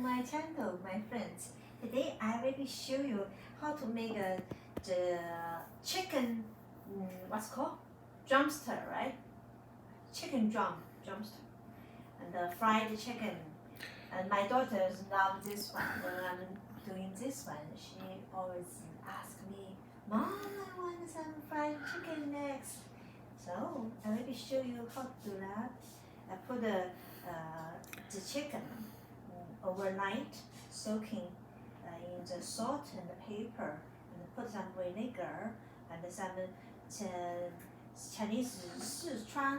my channel, my friends. Today I will show you how to make the chicken, what's called? Drumster, right? Chicken drumster. And the fried chicken. And my daughters love this one. When I'm doing this one, she always asks me, Mom, I want some fried chicken next. So I will show you how to do that. I put the chicken overnight, soaking in the salt and the pepper, and put some vinegar and some Chinese Sichuan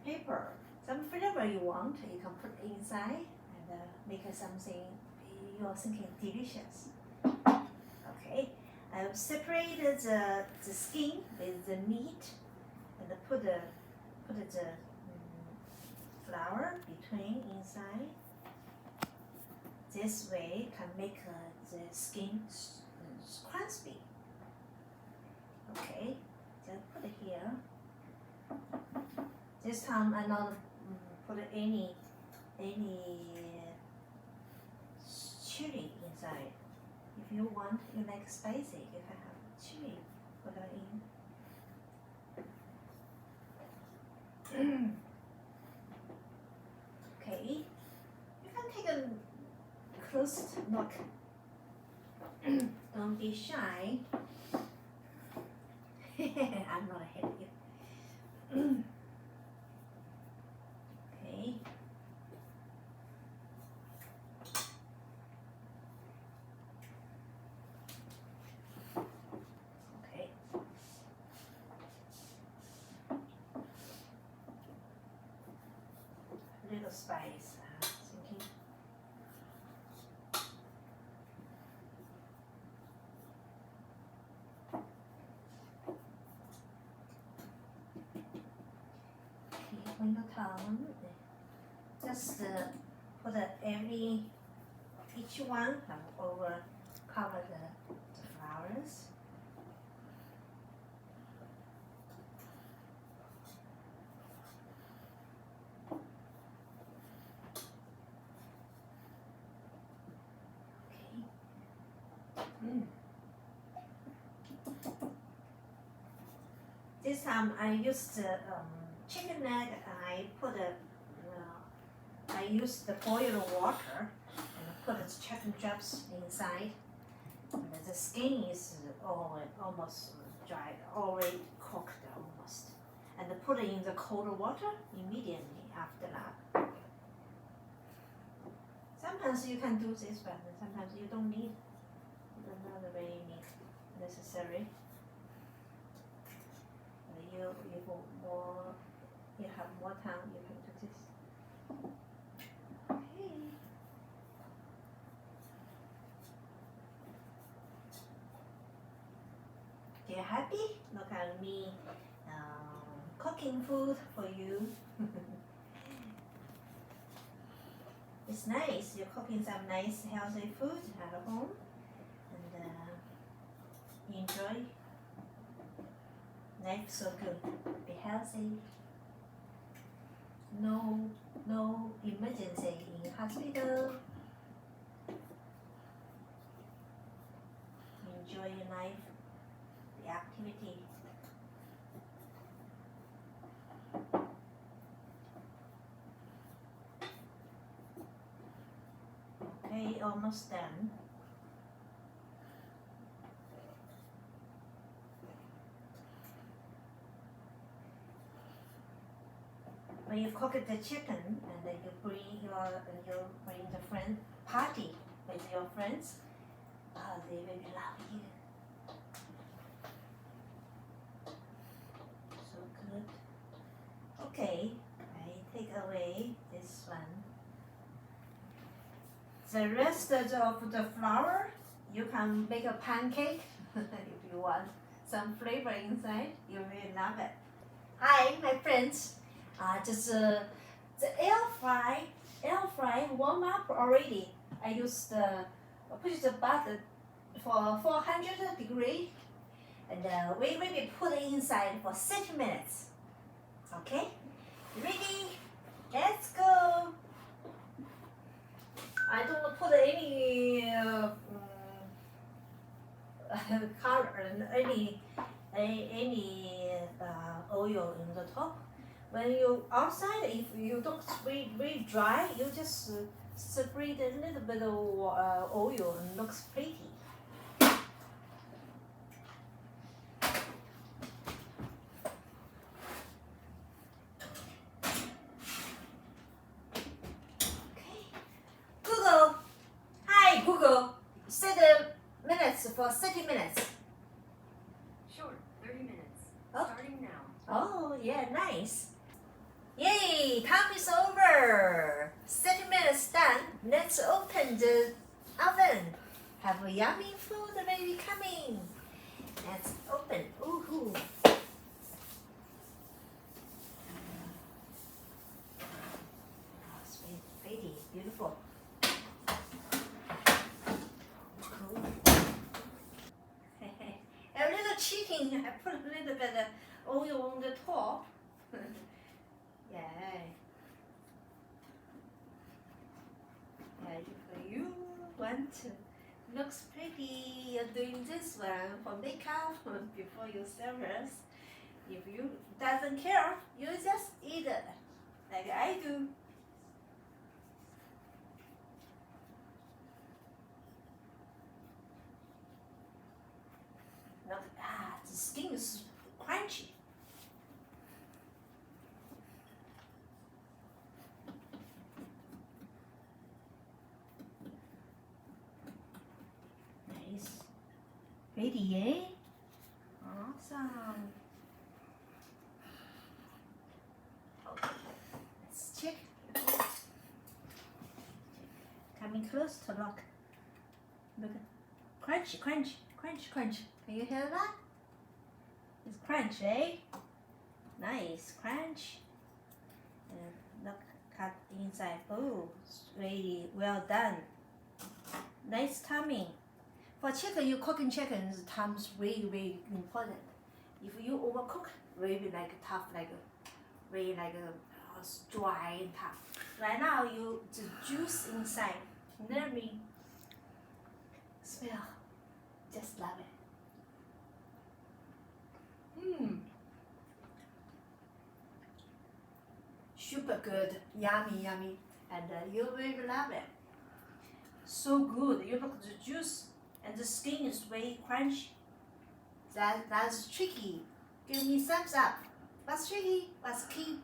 pepper. Some flavor you want, you can put inside and make something you're thinking delicious. Okay, I've separated the skin with the meat and put the flour between inside. This way can make the skin crispy. Okay, just put it here. This time I not put any chili inside. If you want, you like spicy, you can have chili put it in. Okay, you can take a close look. Don't be shy. I'm not ahead of you. Okay. Okay. A little spice. Thinking. When you come, just put each one over cover the flowers. Okay. This time I used chicken leg. I used the boiled water and put the chicken drops inside. And the skin is almost dry, already cooked almost. And put it in the cold water immediately after that. Sometimes you can do this one, and sometimes you don't need. Not very necessary. You have more time, you can do this. Okay. You happy? Look at me cooking food for you. It's nice. You're cooking some nice healthy food at home and enjoy. Life so good. Be healthy. No emergency in hospital. Enjoy your life, the activity. Okay, almost done. When you cook the chicken and then you bring the friend party with your friends, they will love you. So good. Okay, I take away this one. The rest of the flour, you can make a pancake if you want some flavor inside. You will love it. Hi, my friends. Just the air fry warm up already. I used push the button for 400 degrees, and we will be put it inside for 6 minutes. Okay, ready? Let's go. I don't any oil in the top. When you outside, if you don't very dry, you just spread a little bit of oil and looks pretty. Okay. Google, hi Google, set the minutes for 30 minutes. Sure, 30 minutes. Oh. Starting now. Oh, yeah, nice. Yay, time is over. 30 minutes done. Let's open the oven. Have a yummy food baby coming. Let's open. Ooh. It's very pretty, beautiful. Cool. A little cheating. I put a little bit of oil on the top. Yeah. Yeah, if you want to looks pretty, you're doing this one for makeup before you service. If you doesn't care, you just eat it like I do. Not the skin is crunchy. Nice. Pretty, eh? Awesome. Okay, let's check. Coming close to look. Look. Crunch. Can you hear that? It's crunch, eh? Nice crunch. And look, cut inside. Oh, it's really well done. Nice timing. For chicken, you cooking chickens, time's really important. If you overcook, really like tough, really dry and tough. Right now, the juice inside. Let me smell. Just love it. Super good, yummy, and you will love it. So good. You look at the juice, and the skin is very crunchy. That's tricky. Give me thumbs up. What's tricky? What's key?